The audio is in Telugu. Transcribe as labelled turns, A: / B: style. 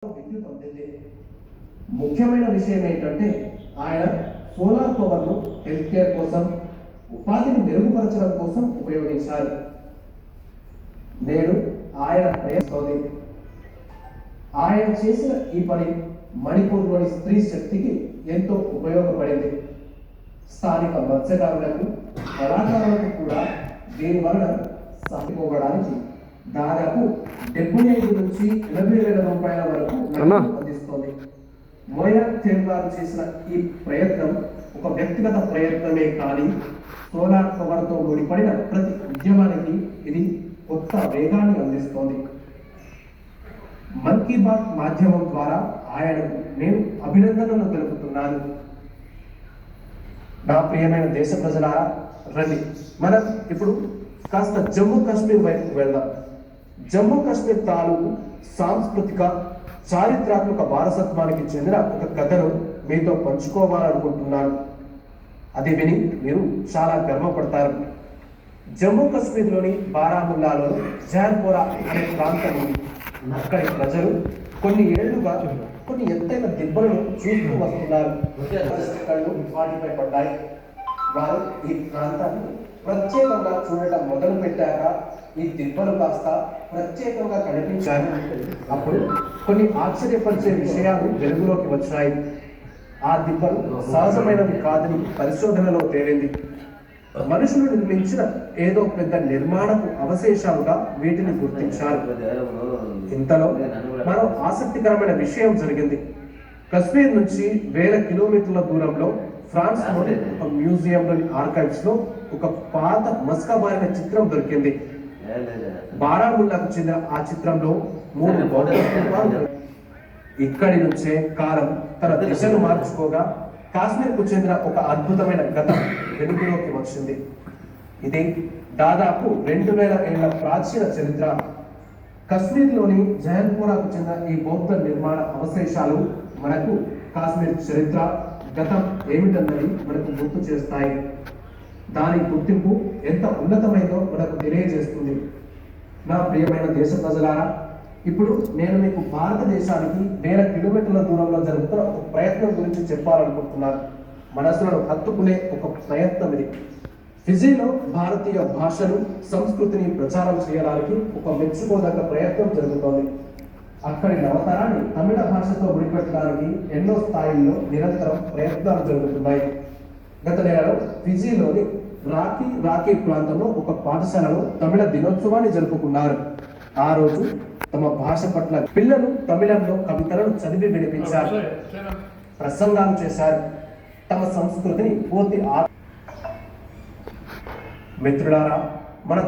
A: విద్యుత్ అందింది. ముఖ్యమైన విషయం ఏంటంటే ఆయన సోలార్ పవర్ ను హెల్త్ కేర్ కోసం, ఉపాధిని మెరుగుపరచడం కోసం ఉపయోగించారు. నేడు ఆయన ప్రయత్నం ఆయన చేసిన ఈ పని మణిపూర్లోని స్త్రీ శక్తికి ఎంతో ఉపయోగపడింది. స్థానిక మత్స్యకారులకు, కళాకారులకు కూడా దీనివల్ల సాగిపోవడానికి దాదాపు 75 నుంచి 80,000 రూపాయల వరకు అందిస్తోంది. మోయా గారు చేసిన ఈ ప్రయత్నం ఒక వ్యక్తిగత ప్రయత్నమే కానీ సోలార్ పవర్తో ముడిపడిన ప్రతి ఉద్యమానికి ఇది కొత్త వేగాన్ని అందిస్తోంది. మన్ కీ బాత్ మాధ్యమం ద్వారా ఆయనకు నేను అభినందనలు తెలుపుతున్నాను. నా ప్రియమైన దేశ ప్రజలారా, రండి మనం ఇప్పుడు కాస్త జమ్మూ కాశ్మీర్ వైపుకు వెళ్దాం. జమ్మూ కాశ్మీర్ తాలూకు సాంస్కృతిక చారిత్రాత్మక వారసత్వానికి చెందిన ఒక కథను మీతో పంచుకోవాలనుకుంటున్నాను. అది విని మీరు చాలా గర్వపడతారు. జమ్మూ కాశ్మీర్లోని బారాముల్లాలో జైన్పోరా అనే ప్రాంతం ఉంది. అక్కడి ప్రజలు కొన్ని ఏళ్లుగా కొన్ని ఎత్తైన దిబ్బలను చూస్తూ వస్తున్నారు. కళ్ళు వాటిపై పడ్డాయి. వారు ఈ ప్రాంతాన్ని ప్రత్యేకంగా చూడటం మొదలు పెట్టాక ఈ దిబ్బలు కాస్త ప్రత్యేకంగా కనిపించాయి. అప్పుడు కొన్ని ఆశ్చర్యపరిచే విషయాలు వెలుగులోకి వచ్చాయి. ఆ దిబ్బలు సహజమైనవి కాదని పరిశోధనలో తేలింది. మనుషులు నిర్మించిన ఏదో పెద్ద నిర్మాణపు అవశేషాలుగా వీటిని గుర్తించారు. ఇంతలో మరో ఆసక్తికరమైన విషయం జరిగింది. కశ్మీర్ నుంచి 1000 కిలోమీటర్ల దూరంలో ఫ్రాన్స్ లోని ఒక మ్యూజియంలోని ఆర్కైవ్స్ లో ఒక పాత మస్కబారిన చిత్రం దొరికింది. బారాముల్లాకు చెందిన ఆ చిత్రంలో 3 బౌద్ధ. ఇక్కడి నుంచే కాలం తన దిశను మార్చుకోగా కాశ్మీర్కు చెందిన ఒక అద్భుతమైన గతం వెలుగులోకి వచ్చింది. ఇది దాదాపు 2000 ఏళ్ల ప్రాచీన చరిత్ర. కశ్మీర్లోని జైన్పోరాకు చెందిన ఈ బౌద్ధ నిర్మాణ అవశేషాలు మనకు కాశ్మీర్ చరిత్ర, గతం ఏమిటన్నది మనకు గుర్తు చేస్తాయి. దాని గుర్తింపు ఎంత ఉన్నతమైందో మనకు తెలియజేస్తుంది. నా ప్రియమైన దేశ ప్రజలారా, ఇప్పుడు నేను మీకు భారతదేశానికి 1000 కిలోమీటర్ల దూరంలో జరుగుతున్న ఒక ప్రయత్నం గురించి చెప్పాలనుకుంటున్నాను. మనసులను హత్తుకునే ఒక ప్రయత్నం ఇది. ఫిజీలో భారతీయ భాషను, సంస్కృతిని ప్రచారం చేయడానికి ఒక మెచ్చుకోదగ్గ ప్రయత్నం జరుగుతోంది. అక్కడి నవతరాన్ని తమిళ భాషతో ముడిపెట్టడానికి ఎన్నో స్థాయిల్లో నిరంతరం ప్రయత్నాలు జరుగుతున్నాయి. గత నెలలో ఫిజీలోని రాకీ ప్రాంతంలో ఒక పాఠశాలలో తమిళ దినోత్సవాన్ని జరుపుకున్నారు. ఆ రోజు తమ భాష పట్ల పిల్లలు తమిళంలో కవితలను చదివి వినిపించారు, ప్రసంగాలు చేశారు. తమ సంస్కృతిని పూర్తి మిత్రులారా, మన